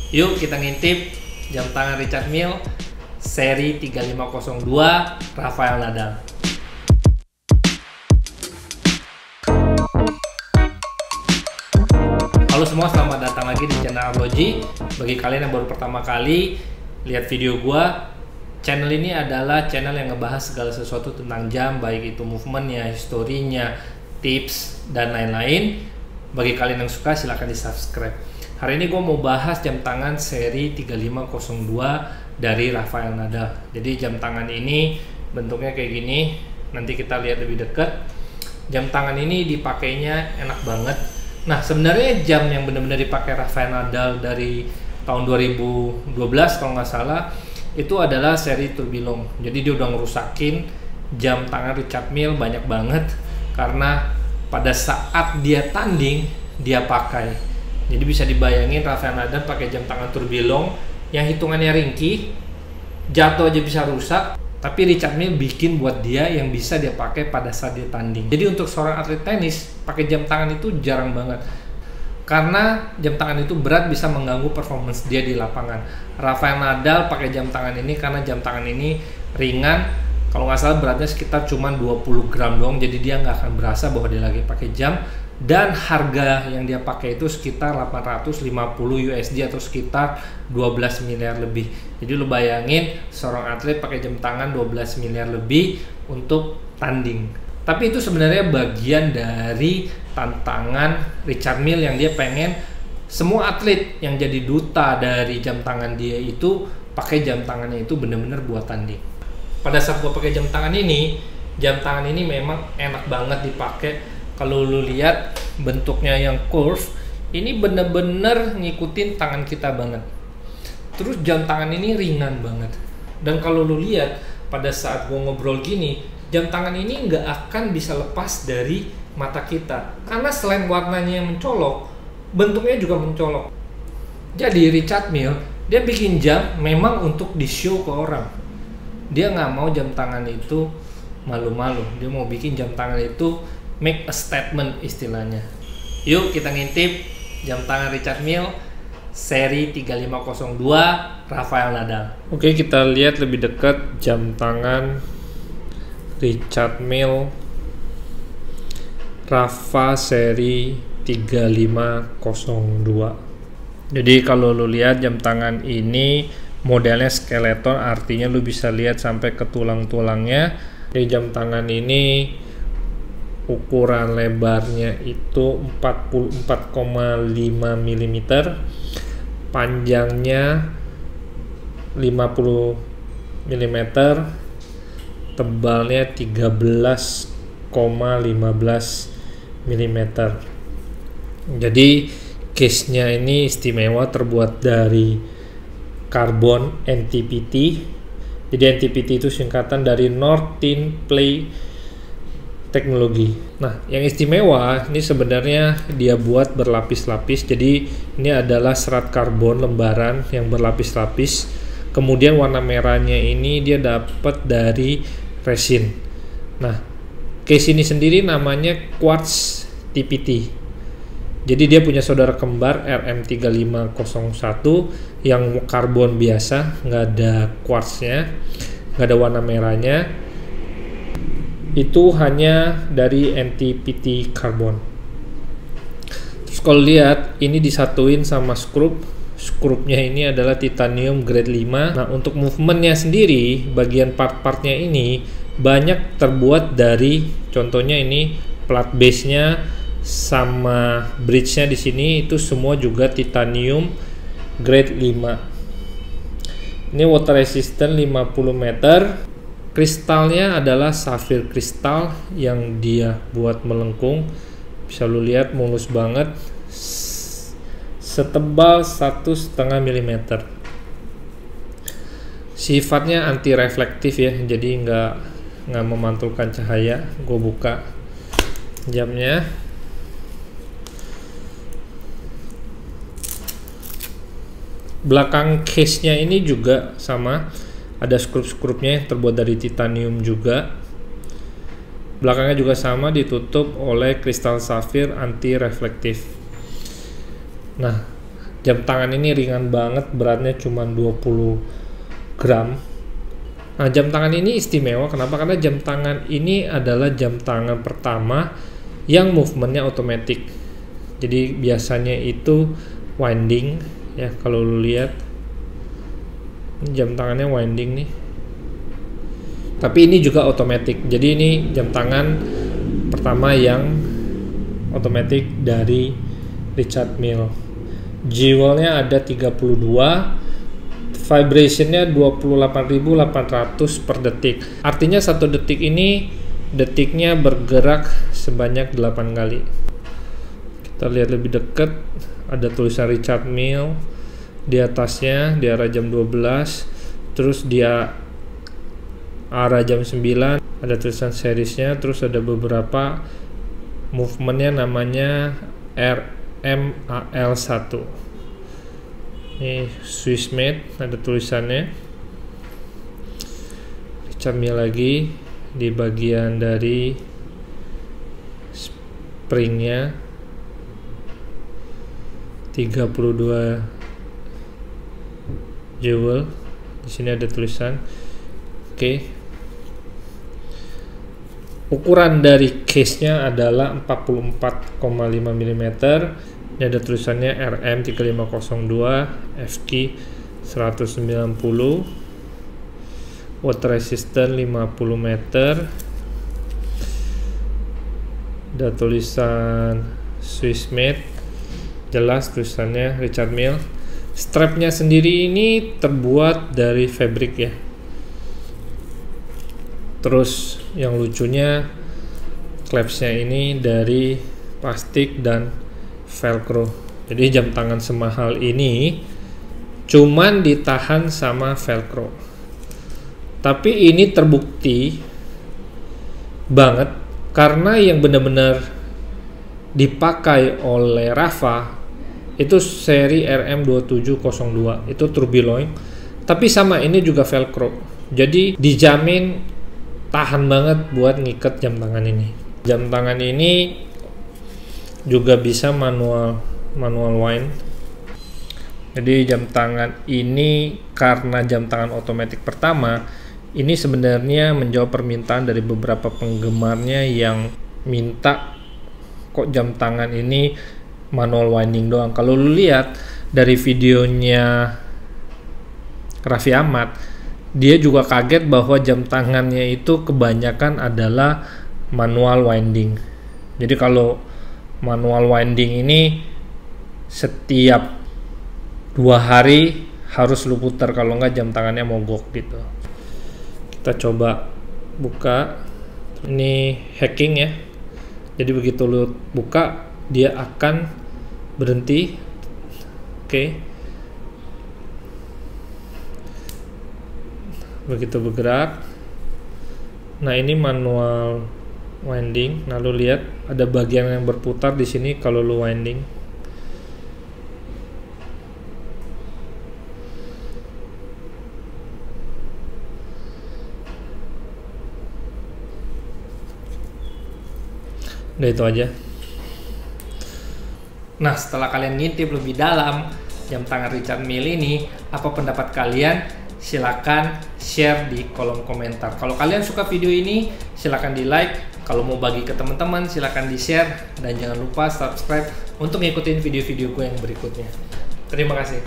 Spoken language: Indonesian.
Yuk kita ngintip jam tangan Richard Mille seri 3502 Rafael Nadal. Halo semua, selamat datang lagi di channel Arloji. Bagi kalian yang baru pertama kali lihat video gua, channel ini adalah channel yang ngebahas segala sesuatu tentang jam, baik itu movementnya, historinya, tips, dan lain-lain. Bagi kalian yang suka silahkan di subscribe. Hari ini gue mau bahas jam tangan seri 3502 dari Rafael Nadal. Jadi jam tangan ini bentuknya kayak gini, nanti kita lihat lebih dekat. Jam tangan ini dipakainya enak banget. Nah, sebenarnya jam yang benar-benar dipakai Rafael Nadal dari tahun 2012 kalau nggak salah itu adalah seri Tourbillon. Jadi dia udah ngerusakin jam tangan Richard Mille banyak banget karena pada saat dia tanding dia pakai. Jadi bisa dibayangin Rafael Nadal pakai jam tangan Tourbillon yang hitungannya ringkih, jatuh aja bisa rusak. Tapi Richard Mille bikin buat dia yang bisa dia pakai pada saat dia tanding. Jadi untuk seorang atlet tenis, pakai jam tangan itu jarang banget. Karena jam tangan itu berat, bisa mengganggu performance dia di lapangan. Rafael Nadal pakai jam tangan ini karena jam tangan ini ringan. Kalau nggak salah beratnya sekitar cuma 20 gram doang. Jadi dia nggak akan berasa bahwa dia lagi pakai jam. Dan harga yang dia pakai itu sekitar 850 USD atau sekitar 12 miliar lebih. Jadi lu bayangin seorang atlet pakai jam tangan 12 miliar lebih untuk tanding. Tapi itu sebenarnya bagian dari tantangan Richard Mille yang dia pengen semua atlet yang jadi duta dari jam tangan dia itu pakai jam tangannya itu benar-benar buat tanding. Pada saat gua pakai jam tangan ini memang enak banget dipakai. Kalau lu lihat bentuknya yang curve, ini bener-bener ngikutin tangan kita banget. Terus jam tangan ini ringan banget. Dan kalau lu lihat pada saat gua ngobrol gini, jam tangan ini nggak akan bisa lepas dari mata kita. Karena selain warnanya yang mencolok, bentuknya juga mencolok. Jadi Richard Mille, dia bikin jam memang untuk di-show ke orang. Dia nggak mau jam tangan itu malu-malu. Dia mau bikin jam tangan itu make a statement istilahnya. Yuk kita ngintip jam tangan Richard Mille seri 3502 Rafael Nadal. Oke, kita lihat lebih dekat jam tangan Richard Mille Rafa seri 3502. Jadi kalau lu lihat jam tangan ini modelnya skeleton, artinya lu bisa lihat sampai ke tulang-tulangnya. Di jam tangan ini ukuran lebarnya itu 44,5 mm, panjangnya 50 mm, tebalnya 13,15 mm. Jadi case-nya ini istimewa, terbuat dari karbon NTPT. Jadi NTPT itu singkatan dari North Thin Plate Teknologi. Nah, yang istimewa ini sebenarnya dia buat berlapis-lapis. Jadi ini adalah serat karbon lembaran yang berlapis-lapis. Kemudian warna merahnya ini dia dapat dari resin. Nah, case ini sendiri namanya Quartz TPT. Jadi dia punya saudara kembar RM3501 yang karbon biasa, nggak ada quartznya, nggak ada warna merahnya. Itu hanya dari NTPT karbon. Terus kalau lihat ini disatuin sama skrupnya ini adalah titanium grade 5. Nah, untuk movementnya sendiri, bagian part-partnya ini banyak terbuat dari, contohnya ini plat base-nya sama bridge-nya di sini itu semua juga titanium grade 5. Ini water resistant 50 meter. Kristalnya adalah safir kristal yang dia buat melengkung. Bisa lu lihat mulus banget, setebal 1,5 mm. Sifatnya anti reflektif ya, jadi nggak memantulkan cahaya. Gue buka jamnya. Belakang case-nya ini juga sama, ada skrup-skrupnya yang terbuat dari titanium juga. Belakangnya juga sama, ditutup oleh kristal safir anti reflektif. Nah, Jam tangan ini ringan banget, beratnya cuma 20 gram. Nah, jam tangan ini istimewa kenapa? Karena jam tangan ini adalah jam tangan pertama yang movementnya otomatis. Jadi biasanya itu winding ya, kalau lu lihat ini jam tangannya winding nih. Tapi ini juga otomatis. Jadi ini jam tangan pertama yang otomatis dari Richard Mille. Jewelnya ada 32, vibrationnya 28.800 per detik. Artinya 1 detik ini detiknya bergerak sebanyak 8 kali. Kita lihat lebih dekat, ada tulisan Richard Mille di atasnya di arah jam 12, terus dia arah jam 9 ada tulisan seriesnya, terus ada beberapa movementnya namanya RMAL1. Ini Swiss made, ada tulisannya Richard Mille lagi di bagian dari springnya 32 jewel. Di sini ada tulisan. Oke. Ukuran dari case-nya adalah 44,5 mm. Ini ada tulisannya RM3502 FK 190, water resistant 50 meter. Ada tulisan Swiss made, jelas tulisannya Richard Mille. Strapnya sendiri ini terbuat dari fabric ya. Terus yang lucunya clasp-nya ini dari plastik dan velcro. Jadi jam tangan semahal ini cuman ditahan sama velcro. Tapi ini terbukti banget karena yang benar-benar dipakai oleh Rapha itu seri RM2702, itu Tourbillon. Tapi sama ini juga velcro. Jadi dijamin tahan banget buat ngikat jam tangan ini. Jam tangan ini juga bisa manual wind. Jadi jam tangan ini karena jam tangan otomatis pertama, ini sebenarnya menjawab permintaan dari beberapa penggemarnya yang minta kok jam tangan ini manual winding doang. Kalau lu lihat dari videonya Raffi Ahmad, dia juga kaget bahwa jam tangannya itu kebanyakan adalah manual winding. Jadi kalau manual winding ini setiap 2 hari harus lu putar, kalau enggak jam tangannya mogok gitu. Kita coba buka. Ini hacking ya. Jadi begitu lu buka dia akan berhenti. Oke. Begitu bergerak. Nah, ini manual winding. Nah, lu lihat ada bagian yang berputar di sini kalau lu winding. Udah itu aja. Nah, setelah kalian ngintip lebih dalam jam tangan Richard Mille ini, apa pendapat kalian? Silakan share di kolom komentar. Kalau kalian suka video ini, silakan di like. Kalau mau bagi ke teman-teman, silakan di share. Dan jangan lupa subscribe untuk ngikutin video-video gue yang berikutnya. Terima kasih.